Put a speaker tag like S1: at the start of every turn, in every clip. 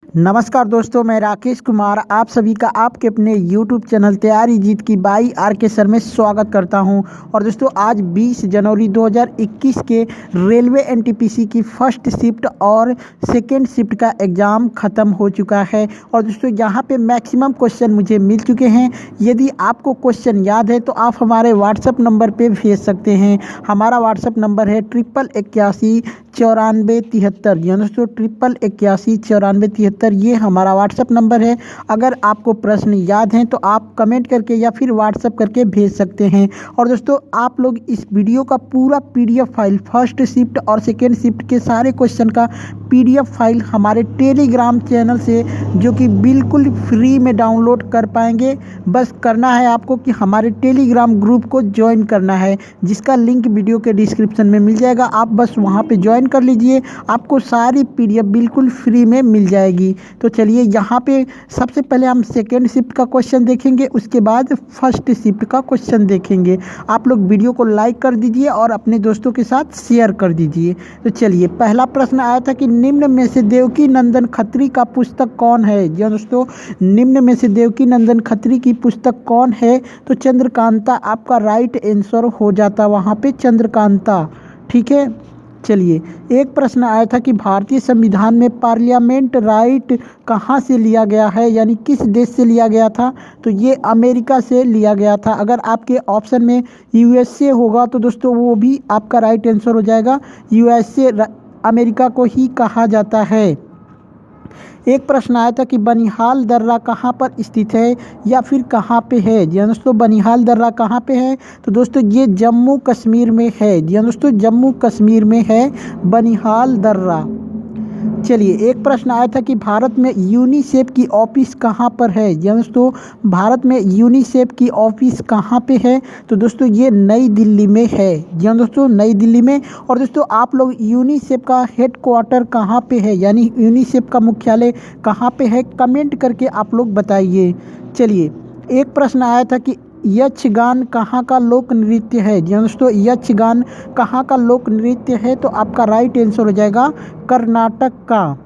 S1: नमस्कार दोस्तों, मैं राकेश कुमार आप सभी का आपके अपने YouTube चैनल तैयारी जीत की बाई आर के सर में स्वागत करता हूं। और दोस्तों आज 20 जनवरी 2021 के रेलवे एनटीपीसी की फर्स्ट शिफ्ट और सेकेंड शिफ्ट का एग्ज़ाम ख़त्म हो चुका है। और दोस्तों यहाँ पे मैक्सिमम क्वेश्चन मुझे मिल चुके हैं। यदि आपको क्वेश्चन याद है तो आप हमारे व्हाट्सएप नंबर पे भेज सकते हैं। हमारा व्हाट्सएप नंबर है 88819493। जी दोस्तों 88819493 ये हमारा व्हाट्सएप नंबर है। अगर आपको प्रश्न याद हैं तो आप कमेंट करके या फिर व्हाट्सएप करके भेज सकते हैं। और दोस्तों आप लोग इस वीडियो का पूरा पीडीएफ फाइल फर्स्ट शिफ्ट और सेकेंड शिफ्ट के सारे क्वेश्चन का पीडीएफ फाइल हमारे टेलीग्राम चैनल से जो कि बिल्कुल फ्री में डाउनलोड कर पाएंगे। बस करना है आपको कि हमारे टेलीग्राम ग्रुप को ज्वाइन करना है, जिसका लिंक वीडियो के डिस्क्रिप्शन में मिल जाएगा। आप बस वहां पे ज्वाइन कर लीजिए, आपको सारी पीडीएफ बिल्कुल फ्री में मिल जाएगी। तो चलिए यहाँ पे सबसे पहले हम सेकेंड शिफ्ट का क्वेश्चन देखेंगे, उसके बाद फर्स्ट शिफ्ट का क्वेश्चन देखेंगे। आप लोग वीडियो को लाइक कर दीजिए और अपने दोस्तों के साथ शेयर कर दीजिए। तो चलिए पहला प्रश्न आया था कि निम्न में से देवकी नंदन खत्री का पुस्तक कौन है। जी दोस्तों निम्न में से देवकी नंदन खत्री की पुस्तक कौन है, तो चंद्रकांता आपका राइट आंसर हो जाता वहाँ पे चंद्रकांता। ठीक है, चलिए एक प्रश्न आया था कि भारतीय संविधान में पार्लियामेंट राइट कहाँ से लिया गया है, यानी किस देश से लिया गया था, तो ये अमेरिका से लिया गया था। अगर आपके ऑप्शन में यूएसए होगा तो दोस्तों वो भी आपका राइट आंसर हो जाएगा। यूएसए अमेरिका को ही कहा जाता है। एक प्रश्न आया था कि बनिहाल दर्रा कहाँ पर स्थित है या फिर कहाँ पे है। जी दोस्तों बनिहाल दर्रा कहाँ पे है, तो दोस्तों ये जम्मू कश्मीर में है। जी दोस्तों जम्मू कश्मीर में है बनिहाल दर्रा। चलिए एक प्रश्न आया था कि भारत में यूनिसेफ की ऑफिस कहाँ पर है। जी दोस्तों भारत में यूनिसेफ की ऑफिस कहाँ पे है, तो दोस्तों ये नई दिल्ली में है। जी दोस्तों नई दिल्ली में। और दोस्तों आप लोग यूनिसेफ का हेडक्वार्टर कहाँ पे है, यानी यूनिसेफ का मुख्यालय कहाँ पे है, कमेंट करके आप लोग बताइए। चलिए एक प्रश्न आया था कि यक्षगान कहाँ का लोक नृत्य है। जी दोस्तों यक्षगान कहाँ का लोक नृत्य है, तो आपका राइट आंसर हो जाएगा कर्नाटक का।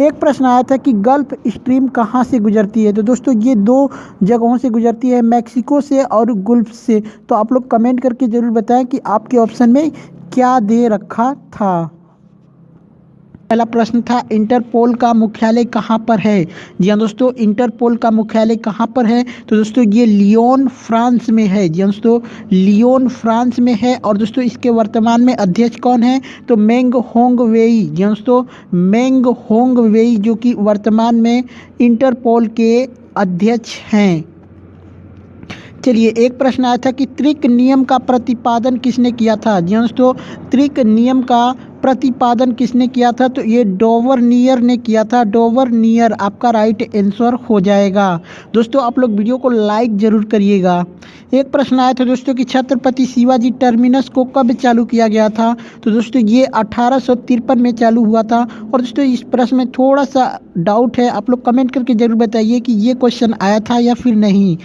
S1: एक प्रश्न आया था कि गल्फ स्ट्रीम कहाँ से गुजरती है, तो दोस्तों ये दो जगहों से गुजरती है, मैक्सिको से और गल्फ से। तो आप लोग कमेंट करके ज़रूर बताएं कि आपके ऑप्शन में क्या दे रखा था। पहला प्रश्न था इंटरपोल का मुख्यालय कहाँ पर है। जी हाँ दोस्तों इंटरपोल का मुख्यालय कहाँ पर है, तो दोस्तों ये लियोन फ्रांस में है। जी हाँ दोस्तों लियोन फ्रांस में है। और दोस्तों इसके वर्तमान में अध्यक्ष कौन है, तो मेंग होंगवेई। जी हाँ दोस्तों मेंग होंगवेई जो कि वर्तमान में इंटरपोल के अध्यक्ष हैं। चलिए एक प्रश्न आया था कि त्रिक नियम का प्रतिपादन किसने किया था। जी दोस्तों त्रिक नियम का प्रतिपादन किसने किया था, तो ये डोवरनियर ने किया था। डोवरनियर आपका राइट आंसर हो जाएगा। दोस्तों आप लोग वीडियो को लाइक जरूर करिएगा। एक प्रश्न आया था दोस्तों कि छत्रपति शिवाजी टर्मिनस को कब चालू किया गया था, तो दोस्तों ये 1853 में चालू हुआ था। और दोस्तों इस प्रश्न में थोड़ा सा डाउट है, आप लोग कमेंट करके जरूर बताइए कि ये क्वेश्चन आया था या फिर नहीं।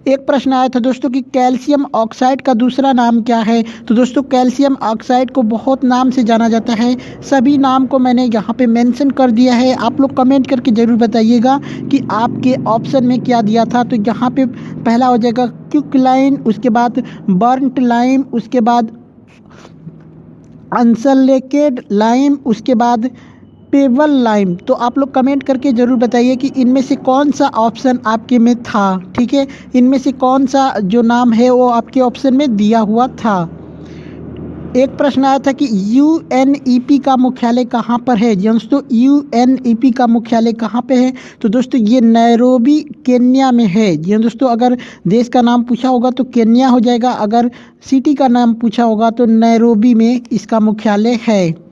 S1: एक प्रश्न आया था दोस्तों कि कैल्शियम ऑक्साइड का दूसरा नाम क्या है, तो दोस्तों कैल्शियम ऑक्साइड को बहुत नाम से जाना जाता है। सभी नाम को मैंने यहाँ पे मेंशन कर दिया है, आप लोग कमेंट करके ज़रूर बताइएगा कि आपके ऑप्शन में क्या दिया था। तो यहाँ पे पहला हो जाएगा क्विकलाइन, उसके बाद बर्नट लाइम, उसके बाद अनसलेकेड लाइम, उसके बाद पेबल लाइम। तो आप लोग कमेंट करके ज़रूर बताइए कि इनमें से कौन सा ऑप्शन आपके में था। ठीक है, इनमें से कौन सा जो नाम है वो आपके ऑप्शन में दिया हुआ था। एक प्रश्न आया था कि यूएनईपी का मुख्यालय कहाँ पर है। जी दोस्तों यूएनईपी का मुख्यालय कहाँ पे है, तो दोस्तों ये नैरोबी केन्या में है। जी दोस्तों अगर देश का नाम पूछा होगा तो केन्या हो जाएगा, अगर सिटी का नाम पूछा होगा तो नैरोबी में इसका मुख्यालय है।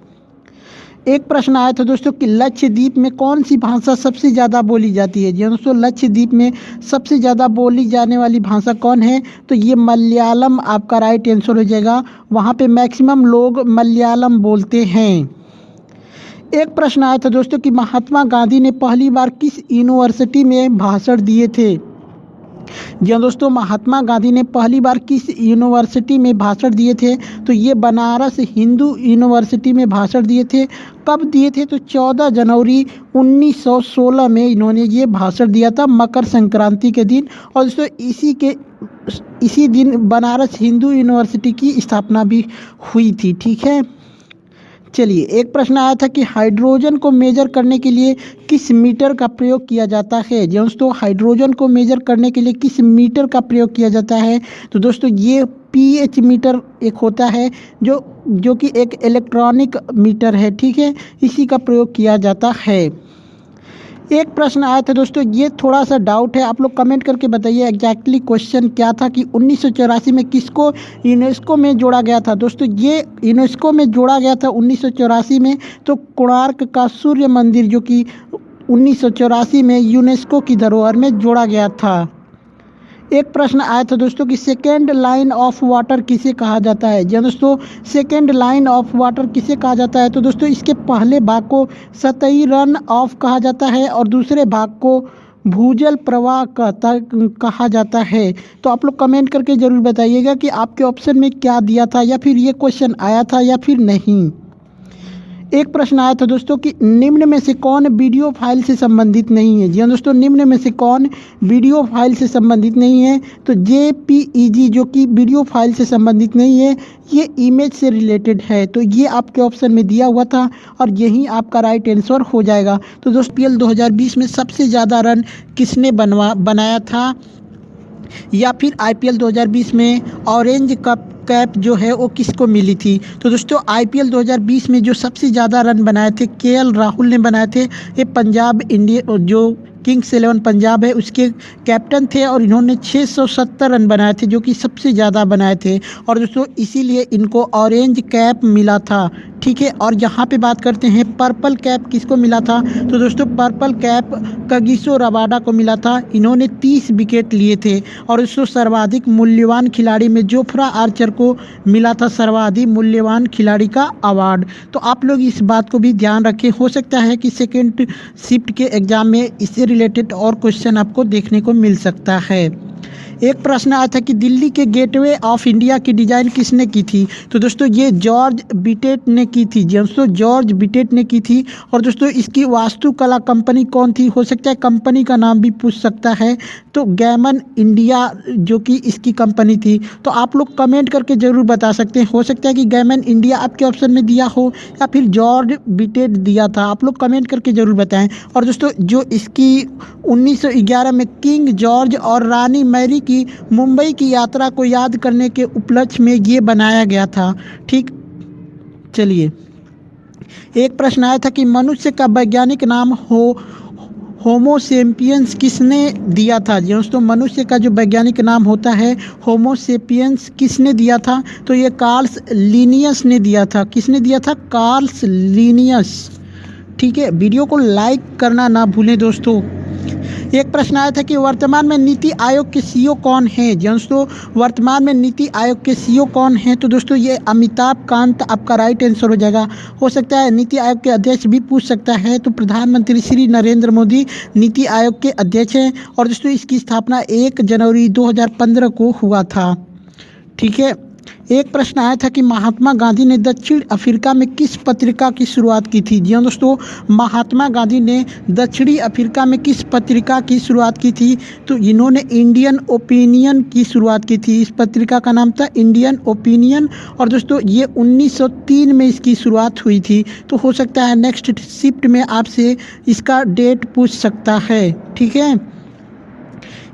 S1: एक प्रश्न आया था दोस्तों कि लक्षद्वीप में कौन सी भाषा सबसे ज़्यादा बोली जाती है। जी दोस्तों लक्षद्वीप में सबसे ज़्यादा बोली जाने वाली भाषा कौन है, तो ये मलयालम आपका राइट आंसर हो जाएगा। वहाँ पे मैक्सिमम लोग मलयालम बोलते हैं। एक प्रश्न आया था दोस्तों कि महात्मा गांधी ने पहली बार किस यूनिवर्सिटी में भाषण दिए थे। जी हाँ दोस्तों, महात्मा गांधी ने पहली बार किस यूनिवर्सिटी में भाषण दिए थे? तो ये बनारस हिंदू यूनिवर्सिटी में भाषण दिए थे। कब दिए थे? तो 14 जनवरी 1916 में इन्होंने ये भाषण दिया था, मकर संक्रांति के दिन। और दोस्तों इसी दिन बनारस हिंदू यूनिवर्सिटी की स्थापना भी हुई थी। ठीक है, चलिए एक प्रश्न आया था कि हाइड्रोजन को मेजर करने के लिए किस मीटर का प्रयोग किया जाता है? दोस्तों हाइड्रोजन को मेजर करने के लिए किस मीटर का प्रयोग किया जाता है? तो दोस्तों ये पीएच मीटर एक होता है जो कि एक इलेक्ट्रॉनिक मीटर है। ठीक है, इसी का प्रयोग किया जाता है। एक प्रश्न आया था दोस्तों, ये थोड़ा सा डाउट है, आप लोग कमेंट करके बताइए एग्जैक्टली क्वेश्चन क्या था कि 1984 में किसको यूनेस्को में जोड़ा गया था? दोस्तों ये यूनेस्को में जोड़ा गया था 1984 में, तो कोणार्क का सूर्य मंदिर जो कि 1984 में यूनेस्को की धरोहर में जोड़ा गया था। एक प्रश्न आया था दोस्तों कि सेकेंड लाइन ऑफ वाटर किसे कहा जाता है? जी दोस्तों, सेकेंड लाइन ऑफ वाटर किसे कहा जाता है? तो दोस्तों इसके पहले भाग को सतही रन ऑफ कहा जाता है और दूसरे भाग को भूजल प्रवाह कहा जाता है। तो आप लोग कमेंट करके ज़रूर बताइएगा कि आपके ऑप्शन में क्या दिया था, या फिर ये क्वेश्चन आया था या फिर नहीं। एक प्रश्न आया था दोस्तों कि निम्न में से कौन वीडियो फाइल से संबंधित नहीं है? जी हाँ दोस्तों, निम्न में से कौन वीडियो फाइल से संबंधित नहीं है? तो JPEG जो कि वीडियो फाइल से संबंधित नहीं है, ये इमेज से रिलेटेड है। तो ये आपके ऑप्शन में दिया हुआ था और यही आपका राइट आंसर हो जाएगा। तो दोस्तों IPL 2020 में सबसे ज़्यादा रन किसने बनाया था, या फिर IPL 2020 में ऑरेंज कैप जो है वो किसको मिली थी? तो दोस्तों IPL 2020 में जो सबसे ज़्यादा रन बनाए थे KL राहुल ने बनाए थे। ये पंजाब इंडिया जो किंग्स 11 पंजाब है उसके कैप्टन थे और इन्होंने 670 रन बनाए थे, जो कि सबसे ज़्यादा बनाए थे। और दोस्तों इसीलिए इनको ऑरेंज कैप मिला था। ठीक है, और यहाँ पे बात करते हैं पर्पल कैप किसको मिला था? तो दोस्तों पर्पल कैप कगिसो रबाडा को मिला था। इन्होंने 30 विकेट लिए थे। और दोस्तों सर्वाधिक मूल्यवान खिलाड़ी में जोफ्रा आर्चर को मिला था सर्वाधिक मूल्यवान खिलाड़ी का अवार्ड। तो आप लोग इस बात को भी ध्यान रखें, हो सकता है कि सेकेंड शिफ्ट के एग्जाम में इससे रिलेटेड और क्वेश्चन आपको देखने को मिल सकता है। एक प्रश्न आया था कि दिल्ली के गेटवे ऑफ इंडिया की डिज़ाइन किसने की थी? तो दोस्तों ये जॉर्ज बिटेट ने की थी। दोस्तों जॉर्ज बिटेट ने की थी। और दोस्तों इसकी वास्तुकला कंपनी कौन थी? हो सकता है कंपनी का नाम भी पूछ सकता है, तो गैमन इंडिया जो कि इसकी कंपनी थी। तो आप लोग कमेंट करके ज़रूर बता सकते हैं, हो सकता है कि गैमन इंडिया आपके ऑप्शन में दिया हो या फिर जॉर्ज बिटेट दिया था। आप लोग कमेंट करके ज़रूर बताएं। और दोस्तों जो इसकी 1911 में किंग जॉर्ज और रानी मैरी की मुंबई की यात्रा को याद करने के उपलक्ष्य में ये बनाया गया था। ठीक, चलिए एक प्रश्न आया था कि मनुष्य का वैज्ञानिक नाम होमो सेपियंस किसने दिया था? दोस्तों मनुष्य का जो वैज्ञानिक नाम होता है होमो सेपियंस किसने दिया था? तो ये कार्ल्स लिनियस ने दिया था। किसने दिया था? Carl's Linnaeus. ठीक है, वीडियो को लाइक करना ना भूलें दोस्तों। एक प्रश्न आया था कि वर्तमान में नीति आयोग के CEO कौन है? दोस्तों वर्तमान में नीति आयोग के CEO कौन है? तो दोस्तों ये अमिताभ कांत आपका राइट आंसर हो जाएगा। हो सकता है नीति आयोग के अध्यक्ष भी पूछ सकता है, तो प्रधानमंत्री श्री नरेंद्र मोदी नीति आयोग के अध्यक्ष हैं। और दोस्तों इसकी स्थापना 1 जनवरी 2015 को हुआ था। ठीक है, एक प्रश्न आया था कि महात्मा गांधी ने दक्षिण अफ्रीका में किस पत्रिका की शुरुआत की थी? जी हाँ दोस्तों, महात्मा गांधी ने दक्षिणी अफ्रीका में किस पत्रिका की शुरुआत की थी? तो इन्होंने इंडियन ओपिनियन की शुरुआत की थी। इस पत्रिका का नाम था इंडियन ओपिनियन। और दोस्तों ये 1903 में इसकी शुरुआत हुई थी। तो हो सकता है नेक्स्ट शिफ्ट में आपसे इसका डेट पूछ सकता है। ठीक है,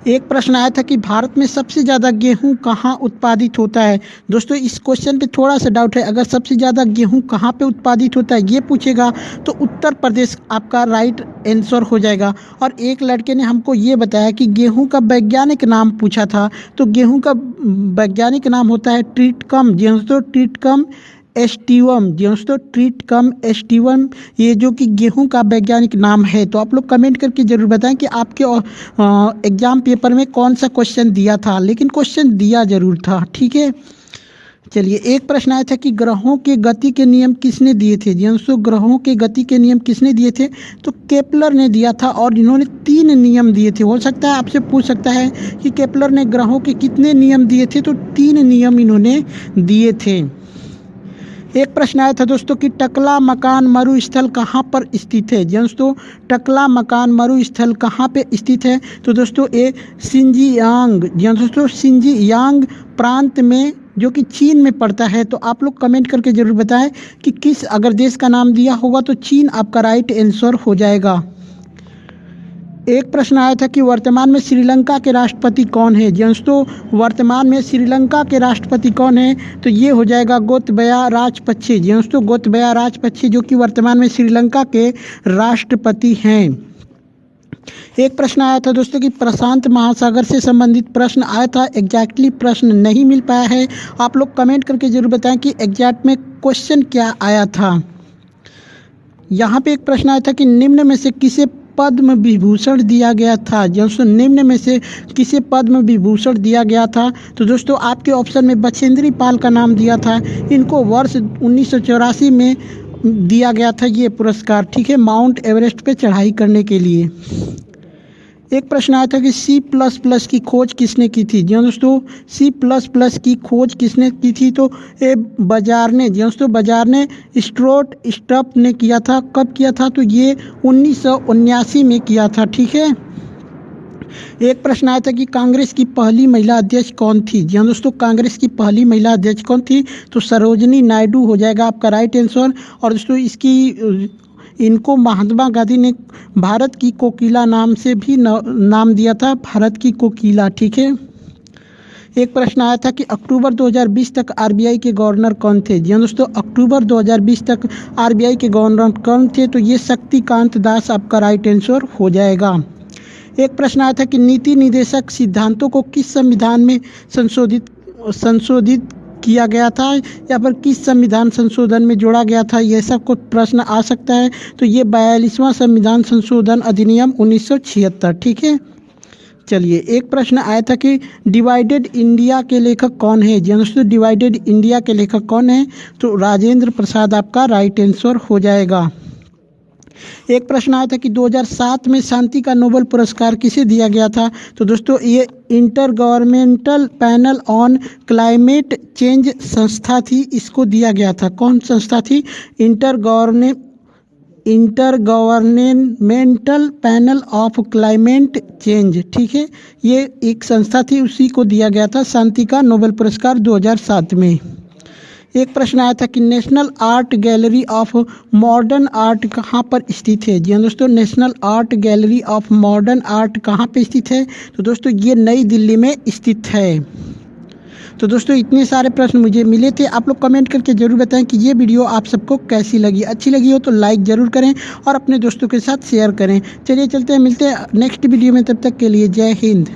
S1: एक प्रश्न आया था कि भारत में सबसे ज़्यादा गेहूं कहाँ उत्पादित होता है? दोस्तों इस क्वेश्चन पे थोड़ा सा डाउट है। अगर सबसे ज़्यादा गेहूं कहाँ पे उत्पादित होता है ये पूछेगा तो उत्तर प्रदेश आपका राइट आंसर हो जाएगा। और एक लड़के ने हमको ये बताया कि गेहूं का वैज्ञानिक नाम पूछा था, तो गेहूं का वैज्ञानिक नाम होता है ट्रिटिकम। दोस्तों ट्रिटिकम एस्टिवम। दोस्तों ट्रिटिकम एस्टिवम ये जो कि गेहूं का वैज्ञानिक नाम है। तो आप लोग कमेंट करके ज़रूर बताएं कि आपके एग्ज़ाम पेपर में कौन सा क्वेश्चन दिया था, लेकिन क्वेश्चन दिया ज़रूर था। ठीक है, चलिए, एक प्रश्न आया था कि ग्रहों के गति के नियम किसने दिए थे। जी दोस्तों, ग्रहों के गति के नियम किसने दिए थे, तो केपलर ने दिया था और इन्होंने 3 नियम दिए थे। हो सकता है आपसे पूछ सकता है कि केपलर ने ग्रहों के कितने नियम दिए थे, तो 3 नियम इन्होंने दिए थे। एक प्रश्न आया था दोस्तों कि टकला मकान मरुस्थल कहाँ पर स्थित है। जी दोस्तों, टकला मकान मरुस्थल कहाँ पे स्थित है, तो दोस्तों ये सिंजियांग, जी दोस्तों सिंजियांग प्रांत में, जो कि चीन में पड़ता है। तो आप लोग कमेंट करके ज़रूर बताएं कि किस अगर देश का नाम दिया होगा तो चीन आपका राइट आंसर हो जाएगा। एक प्रश्न आया था कि वर्तमान में श्रीलंका के राष्ट्रपति कौन है। जी दोस्तों, वर्तमान में श्रीलंका के राष्ट्रपति कौन है, तो ये हो जाएगा गोतबया राजपक्षे। जी दोस्तों, गोतबया राजपक्षे जो कि वर्तमान में श्रीलंका के राष्ट्रपति हैं। एक प्रश्न आया था दोस्तों कि प्रशांत महासागर से संबंधित प्रश्न आया था, एग्जैक्टली प्रश्न नहीं मिल पाया है। आप लोग कमेंट करके जरूर बताएं कि एग्जैक्ट में क्वेश्चन क्या आया था। यहाँ पे एक प्रश्न आया था कि निम्न में से किसे पद्म विभूषण दिया गया था। दोस्तों, निम्न में से किसे पद्म विभूषण दिया गया था, तो दोस्तों आपके ऑप्शन में बछेंद्री पाल का नाम दिया था। इनको वर्ष 1984 में दिया गया था ये पुरस्कार, ठीक है, माउंट एवरेस्ट पे चढ़ाई करने के लिए। एक प्रश्न आया था कि C++ की खोज किसने की थी। जी दोस्तों, C++ की खोज किसने की थी, तो ये बाजार ने, जी दोस्तों बाजार ने स्ट्रोट स्टफ ने किया था। कब किया था, तो ये 1979 में किया था, ठीक है। एक प्रश्न आया था कि कांग्रेस की पहली महिला अध्यक्ष कौन थी। जी दोस्तों, कांग्रेस की पहली महिला अध्यक्ष कौन थी, तो सरोजनी नायडू हो जाएगा आपका राइट आंसर। और दोस्तों इनको महात्मा गांधी ने भारत की कोकिला नाम से भी नाम दिया था, भारत की कोकिला, ठीक है। एक प्रश्न आया था कि अक्टूबर 2020 तक आरबीआई के गवर्नर कौन थे। जी दोस्तों, अक्टूबर 2020 तक आरबीआई के गवर्नर कौन थे, तो ये शक्तिकांत दास आपका राइट आंसर हो जाएगा। एक प्रश्न आया था कि नीति निर्देशक सिद्धांतों को किस संविधान में संशोधित किया गया था, या फिर किस संविधान संशोधन में जोड़ा गया था, यह सब कुछ प्रश्न आ सकता है। तो ये 42वां संविधान संशोधन अधिनियम 1976, ठीक है। चलिए, एक प्रश्न आया था कि डिवाइडेड इंडिया के लेखक कौन है। जी दोस्तों, डिवाइडेड इंडिया के लेखक कौन है, तो राजेंद्र प्रसाद आपका राइट आंसर हो जाएगा। एक प्रश्न आया था कि 2007 में शांति का नोबेल पुरस्कार किसे दिया गया था, तो दोस्तों ये inter governmental panel on climate change संस्था थी, इसको दिया गया था। कौन संस्था थी, inter governmental panel of climate change, ठीक है, ये एक संस्था थी, उसी को दिया गया था शांति का नोबेल पुरस्कार 2007 में। एक प्रश्न आया था कि national art gallery of modern art कहाँ पर स्थित है। जी दोस्तों, national art gallery of modern art कहाँ पे स्थित है, तो दोस्तों ये नई दिल्ली में स्थित है। तो दोस्तों इतने सारे प्रश्न मुझे मिले थे। आप लोग कमेंट करके ज़रूर बताएं कि ये वीडियो आप सबको कैसी लगी। अच्छी लगी हो तो लाइक ज़रूर करें और अपने दोस्तों के साथ शेयर करें। चलिए चलते हैं, मिलते हैं नेक्स्ट वीडियो में, तब तक के लिए जय हिंद।